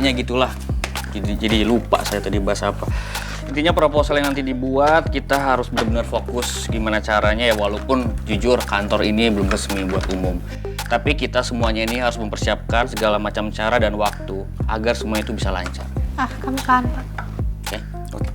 intinya gitulah. Jadi lupa saya tadi bahas apa. Intinya proposal yang nanti dibuat kita harus benar-benar fokus gimana caranya ya, walaupun jujur kantor ini belum resmi buat umum. Tapi kita semuanya ini harus mempersiapkan segala macam cara dan waktu agar semua itu bisa lancar. Kamu kan, Pak. Oke? Oke.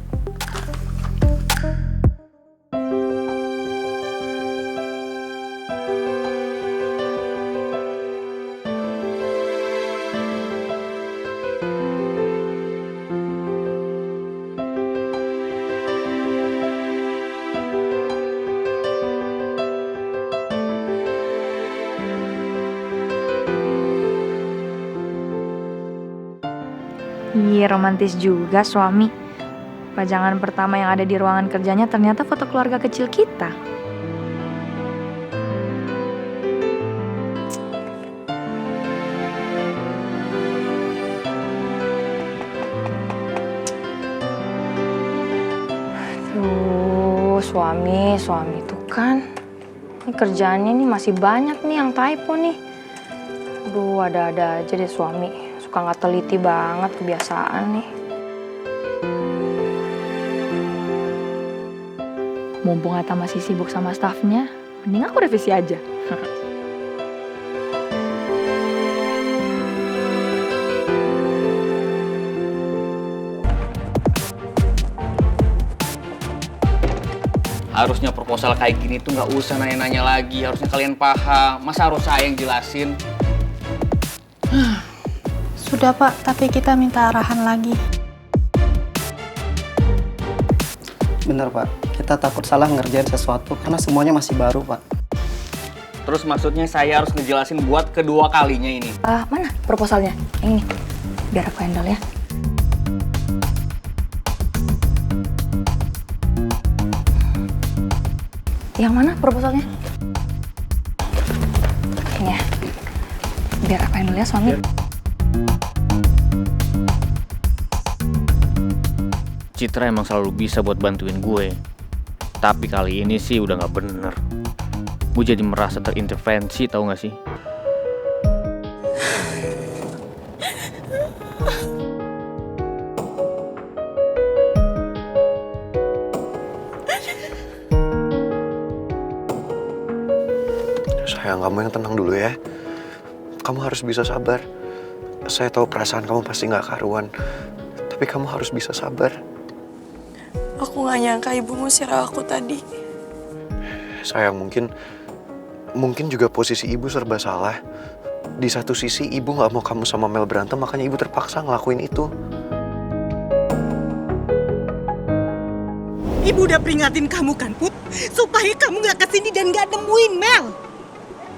Iya, romantis juga suami. Pajangan pertama yang ada di ruangan kerjanya ternyata foto keluarga kecil kita. Tuh, suami tuh kan. Ini kerjaannya nih masih banyak nih yang typo nih. Aduh, ada-ada aja deh suami. Suka nggak teliti banget, kebiasaan nih. Mumpung Atta masih sibuk sama staffnya, mending aku revisi aja. Harusnya proposal kayak gini tuh nggak usah nanya-nanya lagi. Harusnya kalian paham. Masa harus saya yang jelasin? Sudah Pak, tapi kita minta arahan lagi. Bener Pak, kita takut salah ngerjain sesuatu karena semuanya masih baru Pak. Terus maksudnya saya harus ngejelasin buat kedua kalinya ini. Mana proposalnya? Yang ini, biar aku handle ya. Yang mana proposalnya? Ini ya, biar aku handle ya suami. Citra emang selalu bisa buat bantuin gue. Tapi kali ini sih udah gak bener. Gue jadi merasa terintervensi, tau gak sih? Sayang, kamu yang tenang dulu ya. Kamu harus bisa sabar. Saya tahu perasaan kamu pasti gak karuan. Tapi kamu harus bisa sabar. Aku gak nyangka ibu ngusir aku tadi. Sayang, mungkin juga posisi ibu serba salah. Di satu sisi ibu gak mau kamu sama Mel berantem, makanya ibu terpaksa ngelakuin itu. Ibu udah peringatin kamu kan, Put? Supaya kamu gak kesini dan gak nemuin Mel.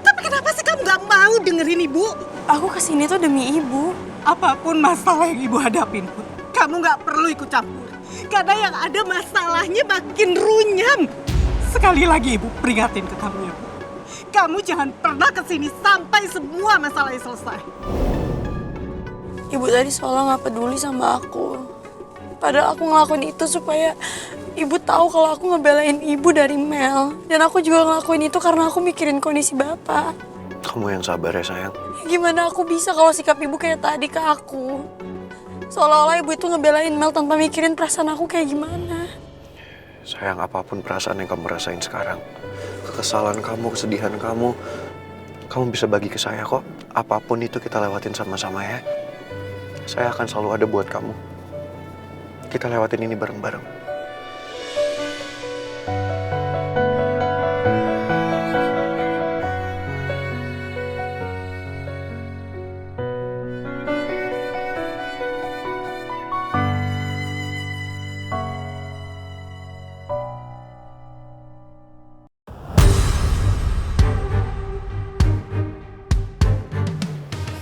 Tapi kenapa sih kamu gak mau dengerin ibu? Aku kesini tuh demi ibu. Apapun masalah yang ibu hadapin, Put, kamu gak perlu ikut campur. Karena yang ada masalahnya makin runyam. Sekali lagi ibu peringatin ke kamu ya, Bu. Kamu jangan pernah kesini sampai semua masalahnya selesai. Ibu tadi seolah gak peduli sama aku. Padahal aku ngelakuin itu supaya ibu tahu kalau aku ngebelain ibu dari Mel. Dan aku juga ngelakuin itu karena aku mikirin kondisi bapak. Kamu yang sabar ya sayang. Gimana aku bisa kalau sikap ibu kayak tadi ke aku? Seolah-olah ibu itu ngebelain Mel tanpa mikirin perasaan aku kayak gimana. Sayang, apapun perasaan yang kamu rasain sekarang, kekesalan kamu, kesedihan kamu bisa bagi ke saya kok. Apapun itu kita lewatin sama-sama ya. Saya akan selalu ada buat kamu. Kita lewatin ini bareng-bareng.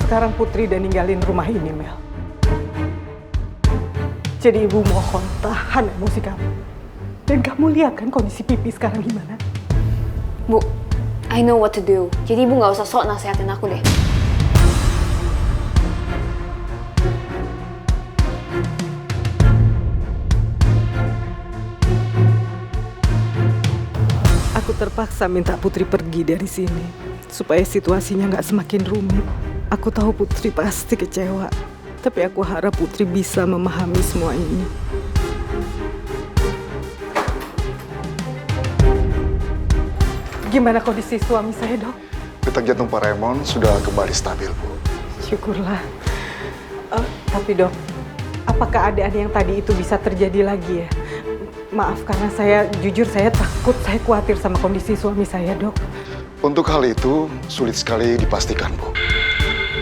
Sekarang Putri udah ninggalin rumah ini, Mel. Jadi ibu mohon tahan emosi kamu. Dan kamu lihat kan kondisi Pipi sekarang gimana? Bu, I know what to do. Jadi ibu nggak usah sok nasehatin aku deh. Aku terpaksa minta Putri pergi dari sini supaya situasinya nggak semakin rumit. Aku tahu Putri pasti kecewa, Tapi aku harap Putri bisa memahami semua ini. Gimana kondisi suami saya, Dok? Detak jantung Pak Raymond sudah kembali stabil, Bu. Syukurlah. Tapi Dok, apakah keadaan yang tadi itu bisa terjadi lagi ya? Maaf karena jujur saya takut, saya khawatir sama kondisi suami saya, Dok. Untuk hal itu sulit sekali dipastikan, Bu.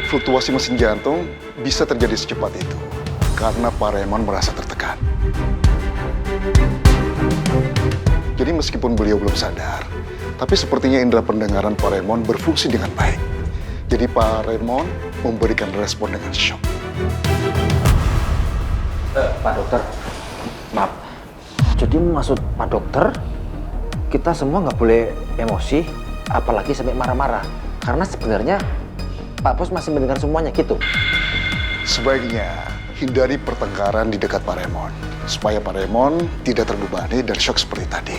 Fluktuasi mesin jantung bisa terjadi secepat itu karena Pak Raymond merasa tertekan. Jadi meskipun beliau belum sadar, tapi sepertinya indera pendengaran Pak Raymond berfungsi dengan baik. Jadi Pak Raymond memberikan respon dengan shock. Pak dokter, maaf. Jadi maksud Pak dokter, kita semua nggak boleh emosi, apalagi sampai marah-marah. Karena sebenarnya Pak Bos masih mendengar semuanya gitu. Sebaiknya hindari pertengkaran di dekat Pak Raymond, supaya Pak Raymond tidak terbebani dan shock seperti tadi.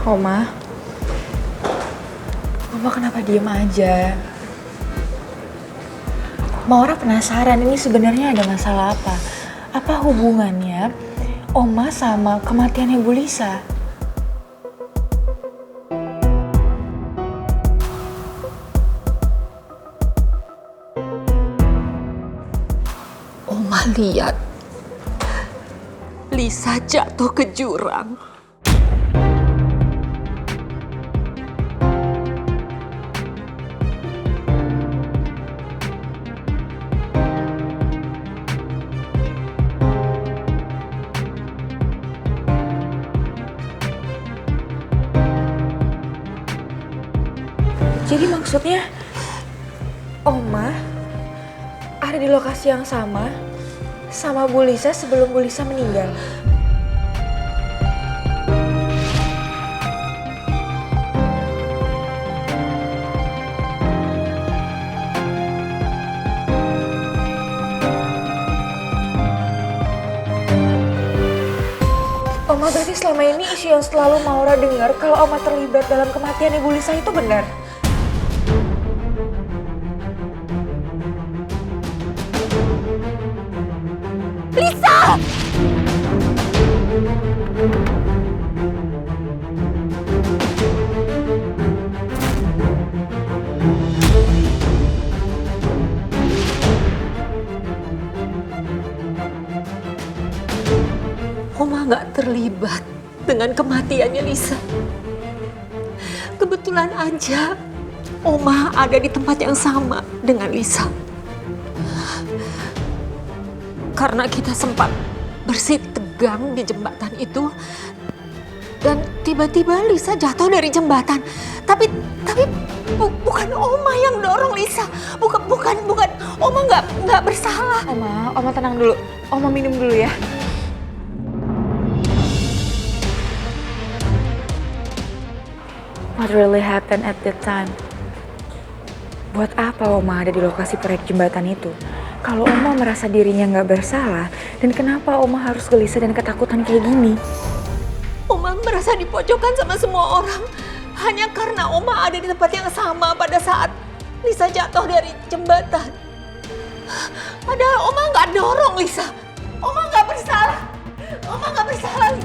Oma kenapa diem aja? Maura penasaran ini sebenarnya ada masalah apa? Apa hubungannya Oma sama kematian Ibu Lisa? Oma lihat Lisa jatuh ke jurang. Jadi maksudnya Oma ada di lokasi yang sama Bu Lisa sebelum Bu Lisa meninggal. Oma berarti selama ini isu yang selalu Maura dengar kalau Oma terlibat dalam kematian Ibu Lisa itu benar? Lisa! Oma nggak terlibat dengan kematiannya Lisa. Kebetulan aja Oma ada di tempat yang sama dengan Lisa. Karena kita sempat bersih tegang di jembatan itu dan tiba-tiba Lisa jatuh dari jembatan. Tapi bukan Oma yang dorong Lisa. Bukan Oma nggak bersalah. Oma tenang dulu. Oma minum dulu ya. What really happened at that time? Buat apa Oma ada di lokasi proyek jembatan itu? Kalau Oma merasa dirinya nggak bersalah, dan kenapa Oma harus gelisah dan ketakutan kayak gini? Oma merasa dipojokkan sama semua orang hanya karena Oma ada di tempat yang sama pada saat Lisa jatuh dari jembatan. Padahal Oma nggak dorong Lisa. Oma nggak bersalah. Oma nggak bersalah.